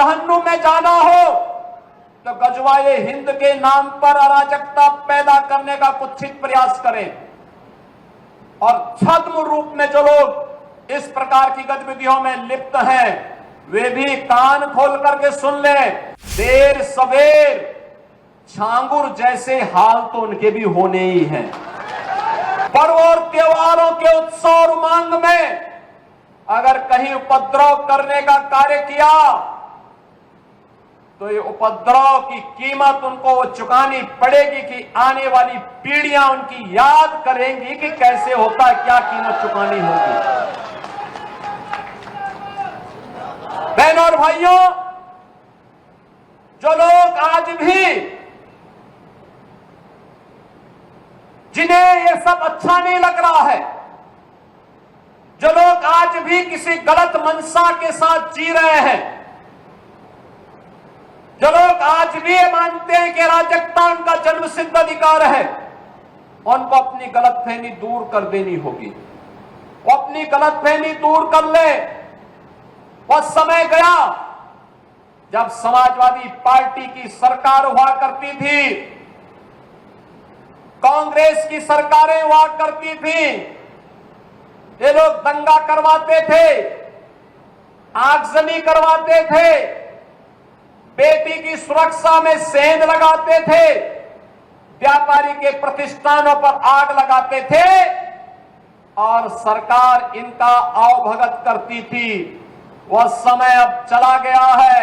जहन्नुम में जाना हो तो गजवाए हिंद के नाम पर अराजकता पैदा करने का कुत्सित प्रयास करें। और छद्म रूप में जो लोग इस प्रकार की गतिविधियों में लिप्त हैं वे भी कान खोल करके सुन ले, देर सवेर छांगुर जैसे हाल तो उनके भी होने ही हैं। पर्व और त्योहारों के उत्सव और उमंग में अगर कहीं उपद्रव करने का कार्य किया तो ये उपद्रव की कीमत उनको चुकानी पड़ेगी कि आने वाली पीढ़ियां उनकी याद करेंगी कि कैसे होता है, क्या कीमत चुकानी होगी। बहनों और भाइयों, जो लोग आज भी जिन्हें ये सब अच्छा नहीं लग रहा है, जो लोग आज भी किसी गलत मंशा के साथ जी रहे हैं, जो लोग आज भी ये मानते हैं कि अराजकता उनका जन्मसिद्ध अधिकार है, उनको अपनी गलतफहमी दूर कर देनी होगी। वो अपनी गलतफहमी दूर कर ले। वह समय गया जब समाजवादी पार्टी की सरकार हुआ करती थी, कांग्रेस की सरकारें हुआ करती थी, ये लोग दंगा करवाते थे, आगजनी करवाते थे, बेटी की सुरक्षा में सेंध लगाते थे, व्यापारी के प्रतिष्ठानों पर आग लगाते थे और सरकार इनका आवभगत करती थी। वह समय अब चला गया है।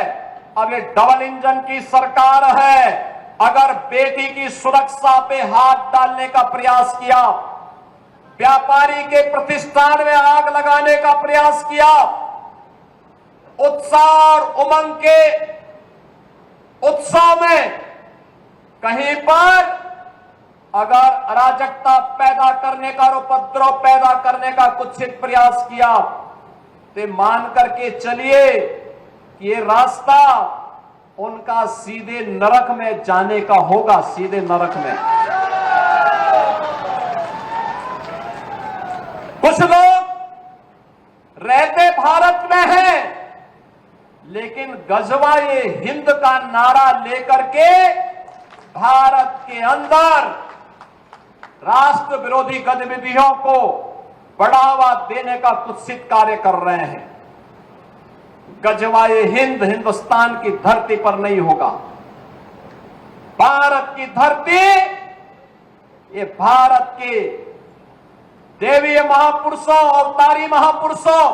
अब ये डबल इंजन की सरकार है। अगर बेटी की सुरक्षा पे हाथ डालने का प्रयास किया, व्यापारी के प्रतिष्ठान में आग लगाने का प्रयास किया, उत्साह और उमंग के उत्सव में कहीं पर अगर अराजकता पैदा करने का और उपद्रव पैदा करने का कुत्सित प्रयास किया तो मान करके चलिए कि ये रास्ता उनका सीधे नरक में जाने का होगा, सीधे नरक में। कुछ लोग रहते भारत में हैं लेकिन गजवाए हिंद का नारा लेकर के भारत के अंदर राष्ट्र विरोधी गतिविधियों को बढ़ावा देने का कुत्सित कार्य कर रहे हैं। गजवाए हिंद हिंदुस्तान की धरती पर नहीं होगा। भारत की धरती, ये भारत के देवीय महापुरुषों, अवतारी महापुरुषों,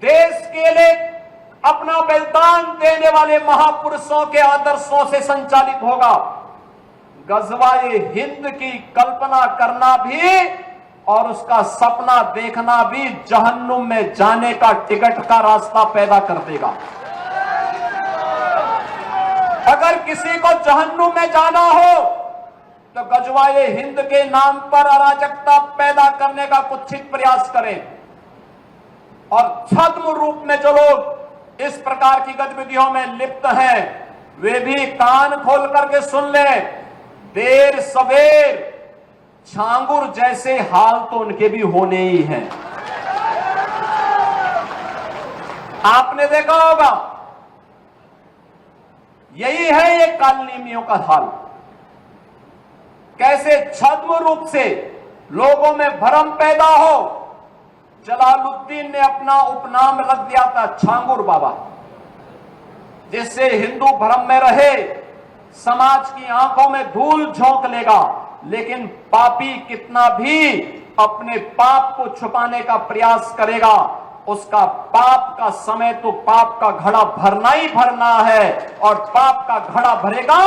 देश के लिए अपना बलिदान देने वाले महापुरुषों के आदर्शों से संचालित होगा। गजवाए हिंद की कल्पना करना भी और उसका सपना देखना भी जहन्नुम में जाने का टिकट का रास्ता पैदा कर देगा। अगर किसी को जहन्नुम में जाना हो तो गजवाए हिंद के नाम पर अराजकता पैदा करने का कुत्सित प्रयास करें। और छद्म रूप में जो लोग इस प्रकार की गतिविधियों में लिप्त हैं वे भी कान खोल करके सुन ले, देर सवेर छांगुर जैसे हाल तो उनके भी होने ही हैं। आपने देखा होगा, यही है ये कालनेमियों का हाल। कैसे छद्म रूप से लोगों में भ्रम पैदा हो। जलालुद्दीन ने अपना उपनाम रख दिया था छांगुर बाबा, जिससे हिंदू भ्रम में रहे, समाज की आंखों में धूल झोंक लेगा, लेकिन पापी कितना भी अपने पाप को छुपाने का प्रयास करेगा, उसका पाप का समय तो पाप का घड़ा भरना ही भरना है, और पाप का घड़ा भरेगा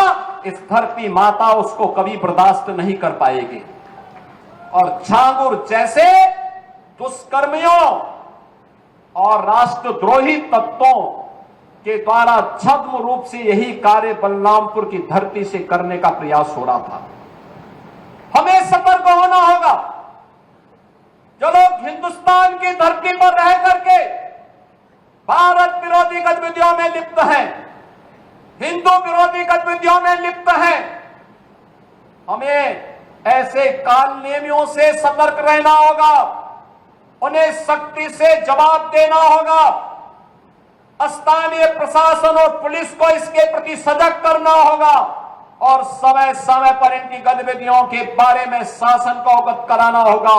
इस धरती माता उसको कभी बर्दाश्त नहीं कर पाएगी। और छांगुर जैसे दुष्कर्मियों और राष्ट्रद्रोही तत्वों के द्वारा छद्म रूप से यही कार्य बलरामपुर की धरती से करने का प्रयास हो रहा था। हमें सतर्क होना होगा। जो लोग हिंदुस्तान की धरती पर रह करके भारत विरोधी गतिविधियों में लिप्त हैं, हिंदू विरोधी गतिविधियों में लिप्त हैं, हमें ऐसे कालनेमियों से सतर्क रहना होगा, उन्हें सख्ती से जवाब देना होगा। स्थानीय प्रशासन और पुलिस को इसके प्रति सजग करना होगा और समय समय पर इनकी गतिविधियों के बारे में शासन को अवगत कराना होगा,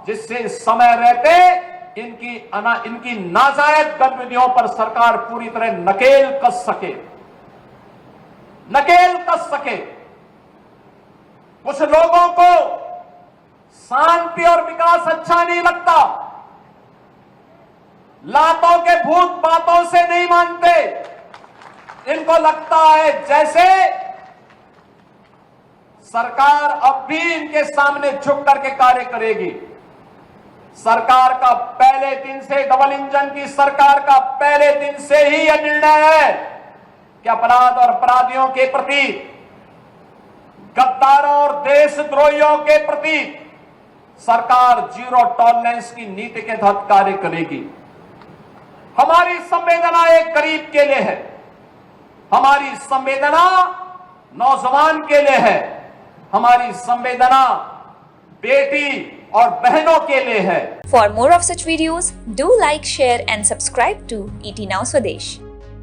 जिससे समय रहते इनकी नाजायज गतिविधियों पर सरकार पूरी तरह नकेल कस सके। कुछ लोगों को शांति और विकास अच्छा नहीं लगता, लातों के भूत बातों से नहीं मानते। इनको लगता है जैसे सरकार अब भी इनके सामने झुक करके कार्य करेगी। सरकार का पहले दिन से, डबल इंजन की सरकार का पहले दिन से ही यह निर्णय है कि अपराध और अपराधियों के प्रति, गद्दारों और देशद्रोहियों के प्रति सरकार जीरो टॉलरेंस की नीति के तहत कार्य करेगी। हमारी संवेदना एक गरीब के लिए है, हमारी संवेदना नौजवान के लिए है, हमारी संवेदना बेटी और बहनों के लिए है। For more of such videos, do like, share and subscribe to ET Now Swadesh.